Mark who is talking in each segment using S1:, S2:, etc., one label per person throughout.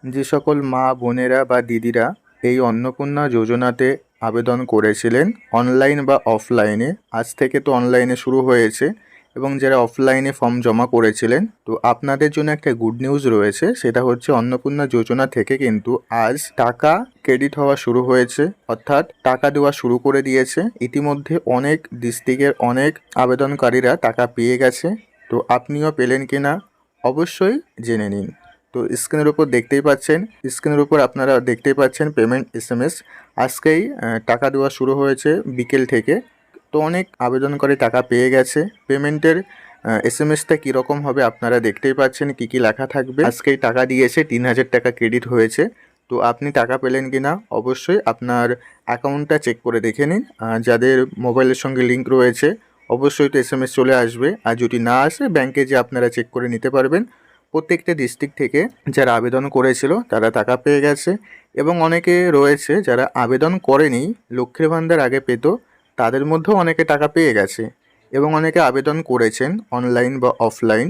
S1: যে সকল মা বোনেরা বা দিদিরা এই অন্নপূর্ণা যোজনাতে আবেদন করেছিলেন অনলাইন বা অফলাইনে, আজ থেকে তো অনলাইনে শুরু হয়েছে, এবং যারা অফলাইনে ফর্ম জমা করেছিলেন, তো আপনাদের জন্য একটা গুড নিউজ রয়েছে। সেটা হচ্ছে অন্নপূর্ণা যোজনা থেকে কিন্তু আজ টাকা ক্রেডিট হওয়া শুরু হয়েছে, অর্থাৎ টাকা দেওয়া শুরু করে দিয়েছে। ইতিমধ্যে অনেক ডিস্ট্রিক্টের অনেক আবেদনকারীরা টাকা পেয়ে গেছে। তো আপনিও পেলেন কিনা অবশ্যই জেনে নিন। তো স্ক্রিনের উপর দেখতেই পাচ্ছেন, স্ক্রিনের উপর আপনারা দেখতেই পাচ্ছেন পেমেন্ট SMS। আজকেই টাকা দেওয়া শুরু হয়েছে বিকেল থেকে। তো অনেক আবেদনকারী টাকা পেয়ে গেছে। পেমেন্টের SMS-টা কীরকম হবে আপনারা দেখতেই পাচ্ছেন, কী কী লেখা থাকবে। আজকেই টাকা দিয়েছে, 3000 টাকা ক্রেডিট হয়েছে। তো আপনি টাকা পেলেন কিনা অবশ্যই আপনার অ্যাকাউন্টটা চেক করে দেখে নিন। যাদের মোবাইলের সঙ্গে লিঙ্ক রয়েছে অবশ্যই তো SMS চলে আসবে, আর যদি না আসে ব্যাংকে যে আপনারা চেক করে নিতে পারবেন। প্রত্যেকটা ডিস্ট্রিক্ট থেকে যারা আবেদন করেছিল তারা টাকা পেয়ে গেছে, এবং অনেকে রয়েছে যারা আবেদন করেনি, লক্ষ্মীর ভাণ্ডার আগে পেত, তাদের মধ্যেও অনেকে টাকা পেয়ে গেছে, এবং অনেকে আবেদন করেছেন অনলাইন বা অফলাইন,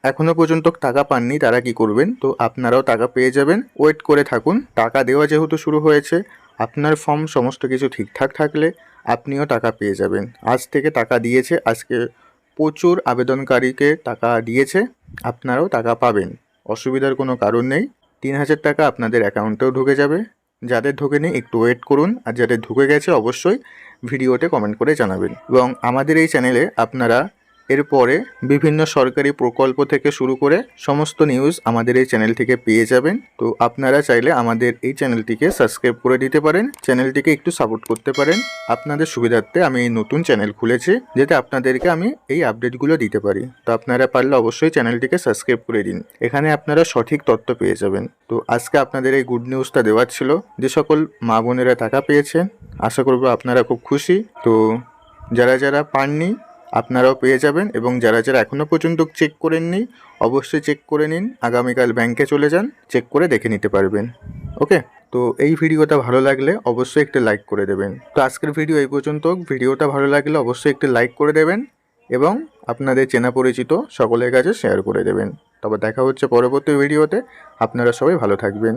S1: এখনও পর্যন্ত টাকা পাননি। তারা কি করবেন? তো আপনারাও টাকা পেয়ে যাবেন, ওয়েট করে থাকুন। টাকা দেওয়া যেহেতু শুরু হয়েছে, আপনার ফর্ম সমস্ত কিছু ঠিকঠাক থাকলে আপনিও টাকা পেয়ে যাবেন। আজ থেকে টাকা দিয়েছে, আজকে প্রচুর আবেদনকারীকে টাকা দিয়েছে, আপনারাও টাকা পাবেন, অসুবিধার কোনো কারণ নেই। 3000 টাকা আপনাদের অ্যাকাউন্টেও ঢুকে যাবে। যাদের ঢোকেনি একটু ওয়েট করুন, আর যাদের ঢুকে গেছে অবশ্যই ভিডিওতে কমেন্ট করে জানাবেন। এবং আমাদের এই চ্যানেলে আপনারা এরপরে বিভিন্ন সরকারি প্রকল্প থেকে শুরু করে সমস্ত নিউজ আমাদের এই চ্যানেল থেকে পেয়ে যাবেন। তো আপনারা চাইলে আমাদের এই চ্যানেলটিকে সাবস্ক্রাইব করে দিতে পারেন, চ্যানেলটিকে একটু সাপোর্ট করতে পারেন। আপনাদের সুবিধার্থে আমি এই নতুন চ্যানেল খুলেছি, যাতে আপনাদেরকে আমি এই আপডেটগুলো দিতে পারি। তো আপনারা পারলে অবশ্যই চ্যানেলটিকে সাবস্ক্রাইব করে দিন, এখানে আপনারা সঠিক তথ্য পেয়ে যাবেন। তো আজকে আপনাদের এই গুড নিউজটা দেওয়ার ছিল। যে সকল মা বোনেরা টাকা পেয়েছেন, আশা করব আপনারা খুব খুশি। তো যারা যারা পাননি আপনারাও পেয়ে যাবেন, এবং যারা যারা এখনও পর্যন্ত চেক করেননি অবশ্যই চেক করে নিন। আগামীকাল ব্যাংকে চলে যান, চেক করে দেখে নিতে পারবেন। ওকে, তো এই ভিডিওটা ভালো লাগলে অবশ্যই একটা লাইক করে দেবেন। তো আজকের ভিডিও এই পর্যন্ত। ভিডিওটা ভালো লাগলে অবশ্যই একটা লাইক করে দেবেন, এবং আপনাদের চেনা পরিচিত সকলের কাছে শেয়ার করে দেবেন। তবে দেখা হচ্ছে পরবর্তী ভিডিওতে। আপনারা সবাই ভালো থাকবেন।